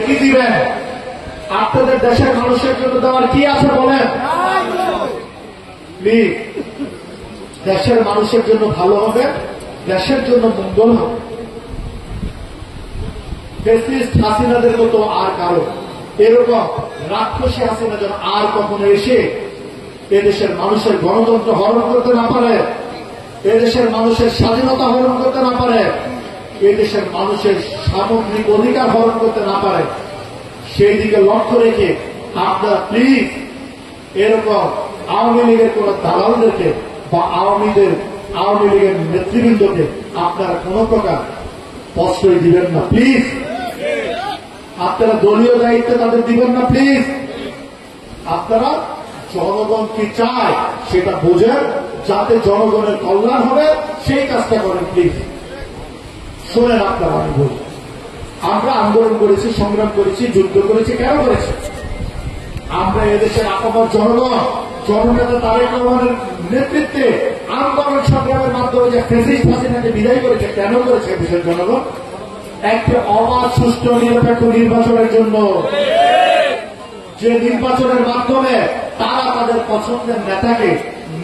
কি দিবেন? আপনাদের দেশের মানুষের জন্য দেওয়ার কি আছে বলেন? প্লিজ, দেশের মানুষের জন্য ভালো হবে, দেশের জন্য মঙ্গল হবে। ফ্যাসিস্ট হাসিনাদের মতো আর কারো এরকম রাক্ষসী হাসিনা যেন আর কখনো এসে এদেশের মানুষের গণতন্ত্র হরণ করতে না পারে, এদেশের মানুষের স্বাধীনতা হরণ করতে না পারে, এদেশের মানুষের সামগ্রিক অধিকার হরণ করতে না পারে, সেই দিকে লক্ষ্য রেখে আপনারা প্লিজ এরকম আওয়ামী লীগের কোন দালালদেরকে বা আওয়ামী লীগের নেতৃবৃন্দকে আপনারা কোন প্রকার প্রশ্রয় দিবেন না প্লিজ। আপনারা দলীয় দায়িত্ব তাদের দিবেন না প্লিজ। আপনারা জনগণ কি চায় সেটা বোঝেন, যাতে জনগণের কল্যাণ হবে সেই কাজটা করেন প্লিজ। শোনেন আপনারা, আমি বলি, আমরা আন্দোলন করেছি, সংগ্রাম করেছি, যুদ্ধ করেছি, কেন করেছি? আমরা এদেশের আপামর জনগণ, জননেতা তারেক রহমানের নেতৃত্বে আন্দোলন সংগ্রামের মাধ্যমে যে ফ্যাসিস্ট হাসিনাকে বিদায় করেছে, কেন করেছে দেশের জনগণ? একটা অবাধ, সুষ্ঠু, নিরপেক্ষ নির্বাচনের জন্য, যে নির্বাচনের মাধ্যমে তারা তাদের পছন্দের নেতাকে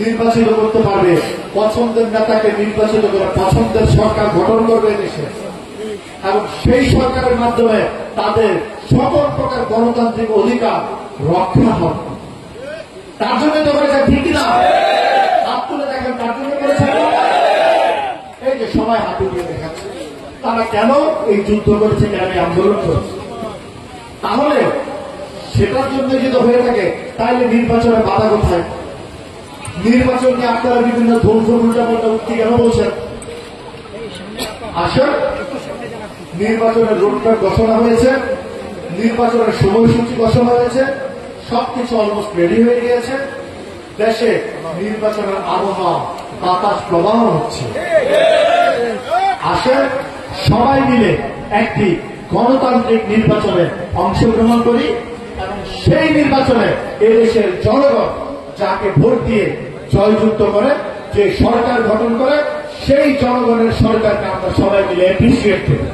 নির্বাচিত করতে পারবে, পছন্দের নেতাকে নির্বাচিত করে পছন্দের সরকার গঠন করবে দেশে, এবং সেই সরকারের মাধ্যমে তাদের সকল প্রকার গণতান্ত্রিক অধিকার রক্ষা হবে। তার জন্য তো করেছে, ঠিক না? হাত তুলে দেখেন, তার জন্য করেছে। এই যে সবাই হাত উঠিয়ে দেখাচ্ছে, তারা কেন এই যুদ্ধ করেছে, কেন এই আন্দোলন করেছে? তাহলে সেটার জন্য যদি হয়ে থাকে, তাহলে নির্বাচনের বাধা কোথায়? নির্বাচন নিয়ে আপনারা বিভিন্ন ধ্বংস উল্টাপাল্টা উক্তি কেন বলছেন? আসলে নির্বাচনের রোডম্যাপ ঘোষণা হয়েছে, নির্বাচনের সময়সূচি ঘোষণা হয়েছে, সবকিছু অলমোস্ট রেডি হয়ে গিয়েছে। দেশে নির্বাচনের আবহাওয়া, বাতাস প্রবাহ হচ্ছে। আসে সবাই মিলে একটি গণতান্ত্রিক নির্বাচনে অংশগ্রহণ করি, এবং সেই নির্বাচনে এদেশের জনগণ যাকে ভোট দিয়ে জয়যুক্ত করে, যে সরকার গঠন করে, সেই জনগণের সরকারকে আমরা সবাই মিলে অ্যাপ্রিসিয়েট করি।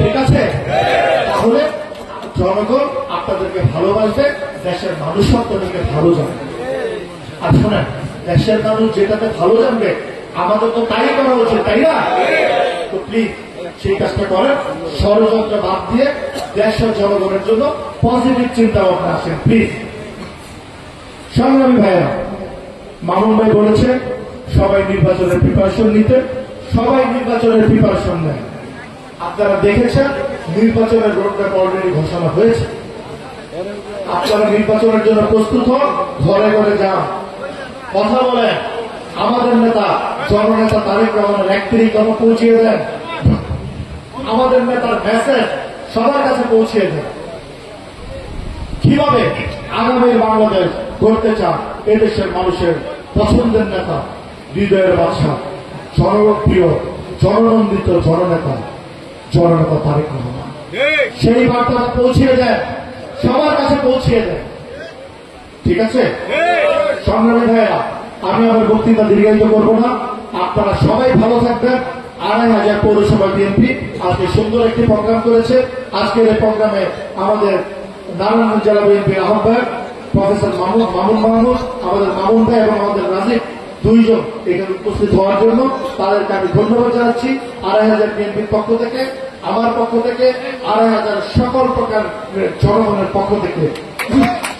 ঠিক আছে? তাহলে জনগণ আপনাদেরকে ভালোবাসবে, দেশের মানুষ আপনাদেরকে ভালো জানবে। আর শোনেন, দেশের মানুষ যেটাতে ভালো জানবে, আমাদের তো তাই করা উচিত, তাই না? তো প্লিজ সেই কাজটা করেন, ষড়যন্ত্র বাদ দিয়ে দেশের জনগণের জন্য পজিটিভ চিন্তা ভাবনা আসেন প্লিজ। সংগ্রামী ভাইয়েরা, মামুন ভাই বলেছে সবাই নির্বাচনের প্রিপারেশন নিতে, সবাই নির্বাচনের প্রিপারেশন নেয়। আপনারা দেখেছেন নির্বাচনের রোডম্যাপ অলরেডি ঘোষণা হয়েছে। আপনারা নির্বাচনের জন্য প্রস্তুত হন, ঘরে ঘরে যান, কথা বলেন, আমাদের নেতা জননেতা তারেক রহমানের 1 তারিখ পৌঁছিয়ে দেন, আমাদের নেতার মেসেজ সবার কাছে পৌঁছিয়ে দেন। কিভাবে আগামীর বাংলাদেশ করতে চান এদেশের মানুষের পছন্দের নেতা, হৃদয়ের বাদশা, জনপ্রিয়, জননন্দিত জননেতা তারেক রহমান, সেই বার্তা পৌঁছিয়ে দেন, সবার কাছে পৌঁছিয়ে দেন। ঠিক আছে? সংগ্রামী ভাইয়েরা, আমি আমার বক্তৃতা দীর্ঘায়িত করব না। আপনারা সবাই ভালো থাকবেন। 2500 পৌরসভা বিএনপি আজকে সুন্দর একটি প্রোগ্রাম করেছে। আজকের এই প্রোগ্রামে আমাদের নারায়ণগঞ্জ জেলা বিএনপির আহ্বায়ক প্রফেসর মামুন মাহমুদ, আমাদের মামুন ভাই এবং আমাদের রাজীব, 2 জন এখানে উপস্থিত হওয়ার জন্য তাদেরকে আমি ধন্যবাদ জানাচ্ছি। 2500 বিএনপির পক্ষ থেকে, আমার পক্ষ থেকে, 2500 সকল প্রকার জনগণের পক্ষ থেকে,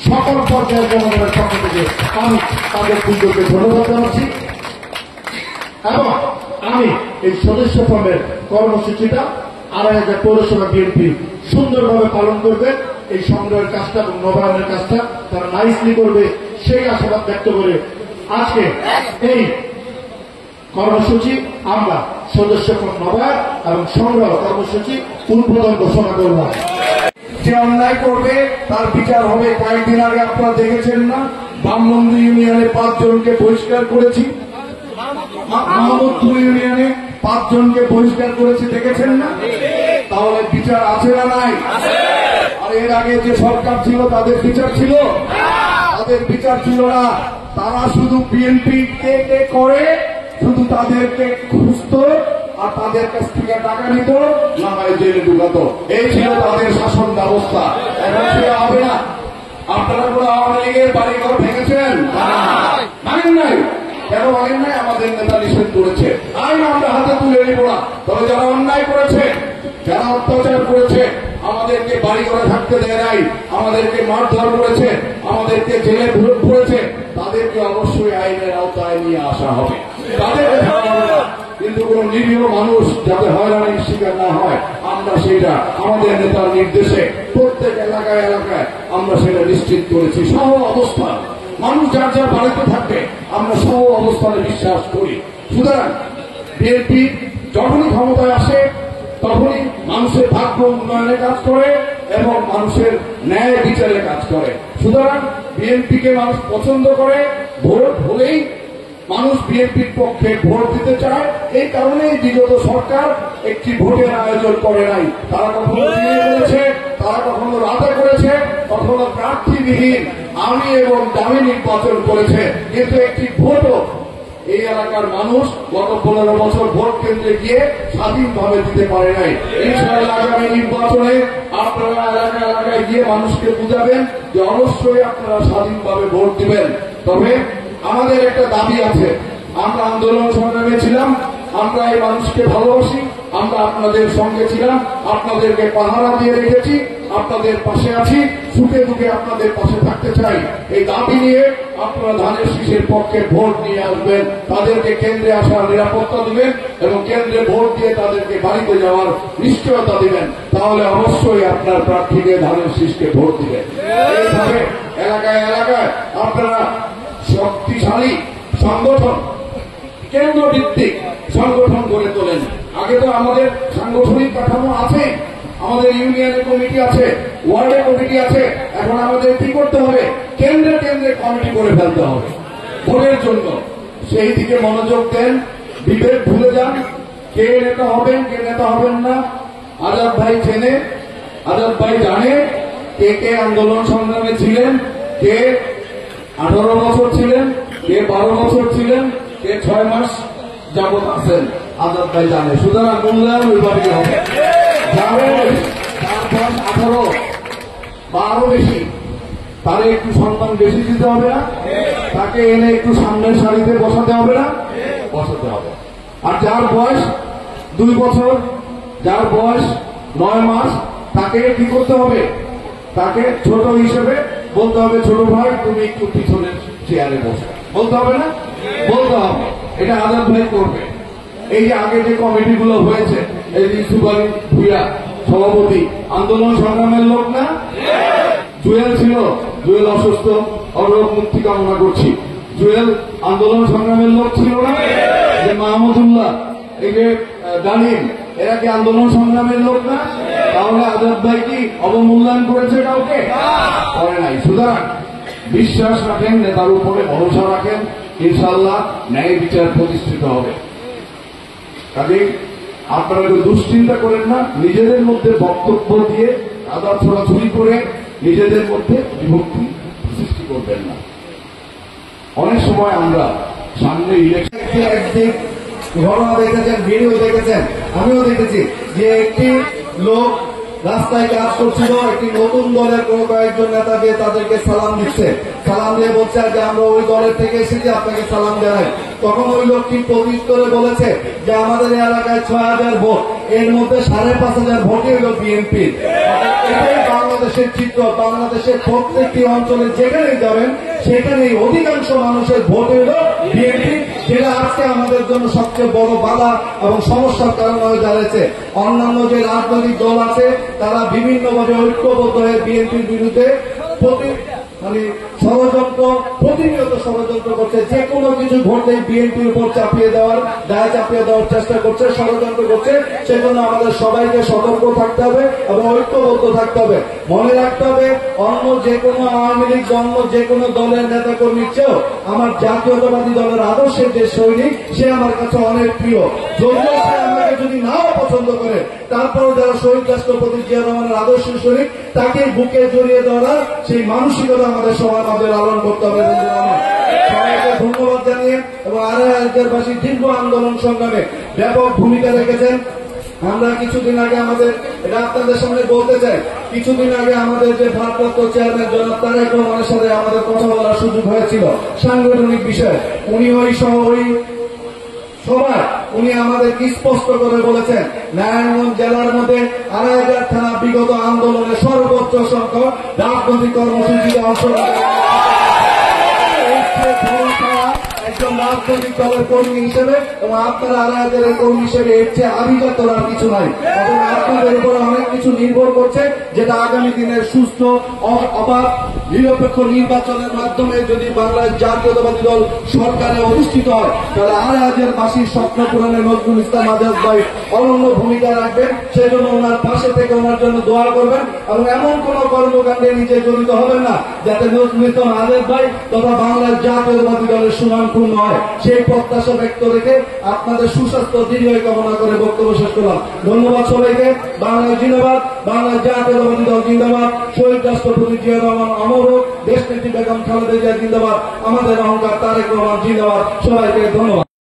সকল পর্যায়ের জনগণের পক্ষ থেকে আমি তাদের পুজোকে ধন্যবাদ জানাচ্ছি। এবং আমি এই সদস্য ফর্মের কর্মসূচিটা 2500 পৌরসভা বিএনপি সুন্দরভাবে পালন করবে। এই সংগ্রহের কাজটা এবং নবায়নের কাজটা তারা নাইসলি করবে, সেই আশাবাদ ব্যক্ত করে আজকে এই কর্মসূচি আমরা সদস্য ফর্ম নবায়ন এবং সংগ্রহ কর্মসূচি উদ্বোধন ঘোষণা করলাম। যে অন্যায় করবে তার বিচার হবে। কয়েকদিন আগে আপনারা দেখেছেন না, বামবন্ধু ইউনিয়নে 5 জনকে বহিষ্কার করেছি, মোহাম্মদপুর ইউনিয়নে 5 জনকে বহিষ্কার করেছি, দেখেছেন না? তাহলে বিচার আছে না নাই? আর এর আগে যে সরকার ছিল তাদের বিচার ছিল? তাদের বিচার ছিল না। তারা শুধু বিএনপি কে করে শুধু তাদেরকে খুঁজত আর তাদের কাছ থেকে টাকা নিত, নামায় জেলে ঢুকাতো। এই ছিল তাদের শাসন ব্যবস্থা। এখন সেটা হবে না। আপনারা পুরো আওয়ামী লীগের বাড়িঘর ভেঙেছেন, মানেন নাই? কেন মানেন নাই? আমাদের নেতা নিষেধ করেছে, আইন আমরা হাতে তুলে নিব না। তবে যারা অন্যায় করেছে, যারা অত্যাচার করেছে, আমাদেরকে বাড়ি ঘরে থাকতে দেয় নাই, আমাদেরকে মারধর করেছে, আমাদেরকে জেলে পুরেছে, তাদেরকে অবশ্যই আইনের আওতায় নিয়ে আসা হবে। তাদেরকে ছাড়া হবে না। কিন্তু কোন নিরীহ মানুষ যাতে হয়রানির শিকার না হয়, আমরা সেটা আমাদের নেতার নির্দেশে প্রত্যেক এলাকায় এলাকায় আমরা সেটা নিশ্চিত করেছি। সহ অবস্থান, মানুষ যার যার বাড়িতে থাকবে, আমরা সহ অবস্থানে বিশ্বাস করি। সুতরাং বিএনপি যখনই ক্ষমতায় আসে তখনই মানুষের ভাগ্য উন্নয়নে কাজ করে এবং মানুষের ন্যায় বিচারে কাজ করে। সুতরাং বিএনপিকে মানুষ পছন্দ করে, ভোট হলেই মানুষ বিএনপির পক্ষে ভোট দিতে চায়। এই কারণেই বিগত সরকার একটি ভোটের আয়োজন করে নাই। তারা কখনো দিনে করেছে, তারা কখনো রাতে করেছে, কখনো প্রার্থীবিহীন আমি এবং দামি নির্বাচন করেছে, কিন্তু একটি ভোটও এই এলাকার মানুষ গত 15 বছর ভোট কেন্দ্রে গিয়ে স্বাধীনভাবে দিতে পারে নাই। ইনশাআল্লাহ আগামী নির্বাচনে আপনারা এলাকায় এলাকায় গিয়ে মানুষকে বুঝাবেন যে অবশ্যই আপনারা স্বাধীনভাবে ভোট দিবেন। তবে আমাদের একটা দাবি আছে, আমরা আন্দোলন সংগ্রামে ছিলাম, আমরা এই মানুষকে ভালোবাসি, আমরা আপনাদের সঙ্গে ছিলাম, আপনাদেরকে পাহারা দিয়ে রেখেছি, আপনাদের পাশে আছি, সুখে দুঃখে আপনাদের পাশে থাকতে চাই। এই দাবি নিয়ে আপনারা ধানের শীষের পক্ষে ভোট নিয়ে আসবেন, তাদেরকে কেন্দ্রে আসার নিরাপত্তা দিবেন এবং কেন্দ্রে ভোট দিয়ে তাদেরকে বাড়িতে যাওয়ার নিশ্চয়তা দিবেন। তাহলে অবশ্যই আপনার প্রার্থীকে ধানের শীষকে ভোট দিবেন। এইভাবে এলাকায় এলাকায় আপনারা শক্তিশালী সংগঠন, কেন্দ্র ভিত্তিক সংগঠন গড়ে তোলেন। আগে তো আমাদের সাংগঠনিক কাঠামো আছে, আমাদের ইউনিয়নের কমিটি আছে, ওয়ার্ডের কমিটি আছে। এখন আমাদের কি করতে হবে? কেন্দ্রে কেন্দ্রে কমিটি করে ফেলতে হবে ভোটের জন্য। সেই দিকে মনোযোগ দেন, বিভেদ ভুলে যান। কে নেতা হবেন, কে নেতা হবেন না আজাদ ভাই চেনে, আজাদ ভাই জানে কে কে আন্দোলন সংগ্রামে ছিলেন, কে 18 বছর ছিলেন, কে 12 বছর ছিলেন, কে 6 মাস যাবৎ আছেন। আজাদ ভাই জানে। সুতরাং মূল্যায়ন ওইভাবে হবে। যাবে তার বয়স 18 বা আরো বেশি, তারে একটু সম্মান বেশি দিতে হবে না? তাকে এনে একটু সামনের সারিতে বসাতে হবে না? বসাতে হবে। আর যার বয়স 2 বছর, যার বয়স 9 মাস, তাকে কি করতে হবে? তাকে ছোট হিসেবে বলতে হবে, ছোট ভাই তুমি একটু পিছনের চেয়ারে বসে, বলতে হবে না? বলতে হবে। এটা আজাদ ভাই করবে। এই যে আগে যে কমিটিগুলো হয়েছে, এই যে ইউসুফ আলী ভুইয়া সভাপতি, আন্দোলন সংগ্রামের লোক না? জুয়েল ছিল, জুয়েল অসুস্থ, অরোগ মুক্তি কামনা করছি। জুয়েল আন্দোলন সংগ্রামের লোক ছিল না? যে মাহমুদুল্লাহ, এই যে গালিম, এরা কি আন্দোলন সংগ্রামের লোক না? তাহলে আজাদ ভাই কি অবমূল্যায়ন করেছে কাউকে? করে নাই। সুতরাং বিশ্বাস রাখেন, নেতার উপরে ভরসা রাখেন, ইনশাআল্লাহ ন্যায় বিচার প্রতিষ্ঠিত হবে। কাজেই আপনারা কেউ দুশ্চিন্তা করেন না, নিজেদের মধ্যে বক্তব্য দিয়ে আদা ছড়াছড়ি করে নিজেদের মধ্যে বিভক্তি সৃষ্টি করবেন না। অনেক সময় আমরা সামনে ইলেকশন একদিন ঘটনা দেখেছেন, ভিডিও দেখেছেন, আমিও দেখেছি যে একটি লোক রাস্তায় কাজ করছিল, একটি নতুন দলের কোন কয়েকজন নেতা যে তাদেরকে সালাম দিচ্ছে, সালাম দিয়ে বলছে যে আমরা ওই দলের থেকে এসেছি, আপনাকে সালাম জানাই। তখন ওই লোকটি প্রত্যুত্তরে বলেছে যে আমাদের এলাকায় 6000 ভোট, এর মধ্যে 5,500 ভোটই হল বিএনপির। এটাই বাংলাদেশের চিত্র। বাংলাদেশের প্রত্যেকটি অঞ্চলে যেখানেই যাবেন সেখানেই অধিকাংশ মানুষের ভোট হল বিএনপি, যেটা আজকে আমাদের জন্য সবচেয়ে বড় বাধা এবং সমস্যার কারণ হয়ে দাঁড়িয়েছে। অন্যান্য যে রাজনৈতিক দল আছে তারা বিভিন্নভাবে ঐক্যবদ্ধ হয়ে বিএনপির বিরুদ্ধে ষড়যন্ত্র, প্রতিনিয়ত ষড়যন্ত্র করছে। যে কোনো কিছু ঘটলেই বিএনপির উপর চাপিয়ে দেওয়ার, দায় চাপিয়ে দেওয়ার চেষ্টা করছে, ষড়যন্ত্র করছে। সেজন্য আমাদের সবাইকে সতর্ক থাকতে হবে এবং ঐক্যবদ্ধ থাকতে হবে। মনে রাখতে হবে, অন্য যে কোনো আওয়ামী লীগ, অন্য যে কোনো দলের নেতা কর্মীর চেয়েও আমার জাতীয়তাবাদী দলের আদর্শের যে সৈনিক, সে আমার কাছে অনেক প্রিয়। যদিও সে আমাকে যদি নাও পছন্দ করে, তারপরও যারা শহীদ রাষ্ট্রপতি জিয়া রহমানের আদর্শ শরীফ তাকে বুকে জড়িয়ে ধরার সেই মানসিকতা আমাদের সবার মাঝে লালন করতে হবে। সবাইকে ধন্যবাদ জানিয়ে এবং আড়াইহাজারবাসী দীর্ঘ আন্দোলন সংগ্রামে ব্যাপক ভূমিকা রেখেছেন। আমরা কিছুদিন আগে আমাদের এটা আপনাদের সামনে বলতে চাই, কিছুদিন আগে আমাদের যে ভারপ্রাপ্ত চেয়ারম্যান জনাব তারেক রহমানের সাথে আমাদের কথা বলার সুযোগ হয়েছিল সাংগঠনিক বিষয়ে। উনি ওই সভায় উনি আমাদেরকে স্পষ্ট করে বলেছেন, নারায়ণগঞ্জ জেলার মধ্যে ২,৫০০ থানা বিগত আন্দোলনে সর্বোচ্চ সংখ্যক রাজনৈতিক কর্মসূচিতে অংশগ্রহণ একজন রাজনৈতিক দলের কর্মী হিসেবে এবং আপনারা ২,৫০০ কর্মী হিসেবে এর চেয়ে আভিজাত আর কিছু নাই। এবং আপনাদের উপরে অনেক কিছু নির্ভর করছে, যেটা আগামী দিনের সুস্থ অবাধ নিরপেক্ষ নির্বাচনের মাধ্যমে যদি বাংলাদেশ জাতীয়তাবাদী দল সরকারে অধিষ্ঠিত হয়, তাহলে ২,৫০০বাসীর স্বপ্ন পূরণে নজরুল ইসলাম আজাদ ভাই অনন্য ভূমিকা রাখবেন। সেজন্য ওনার পাশে থেকে ওনার জন্য দোয়া করবেন এবং এমন কোন কর্মকাণ্ডে নিজে জড়িত হবেন না যাতে নজরুল ইসলাম আজাদ ভাই তথা বাংলাদেশ জাতীয়তাবাদী দলের সুনাম পূর্ণ হয়। সেই প্রত্যাশা ব্যক্ত রেখে আপনাদের সুস্বাস্থ্য দীর্ঘায়ু কামনা করে বক্তব্য শেষ করলাম। ধন্যবাদ সবাইকে। বাংলাদেশ জিন্দাবাদ, বাংলাদেশ জাতীয়তাবাদী দল জিন্দাবাদ, শহীদ রাষ্ট্রপতি জিয়া রহমান অমর হোক, দেশনেত্রী বেগম খালেদা জিয়া জিন্দাবাদ, আমাদের অহংকার তারেক রহমান জিন্দাবাদ। সবাইকে ধন্যবাদ।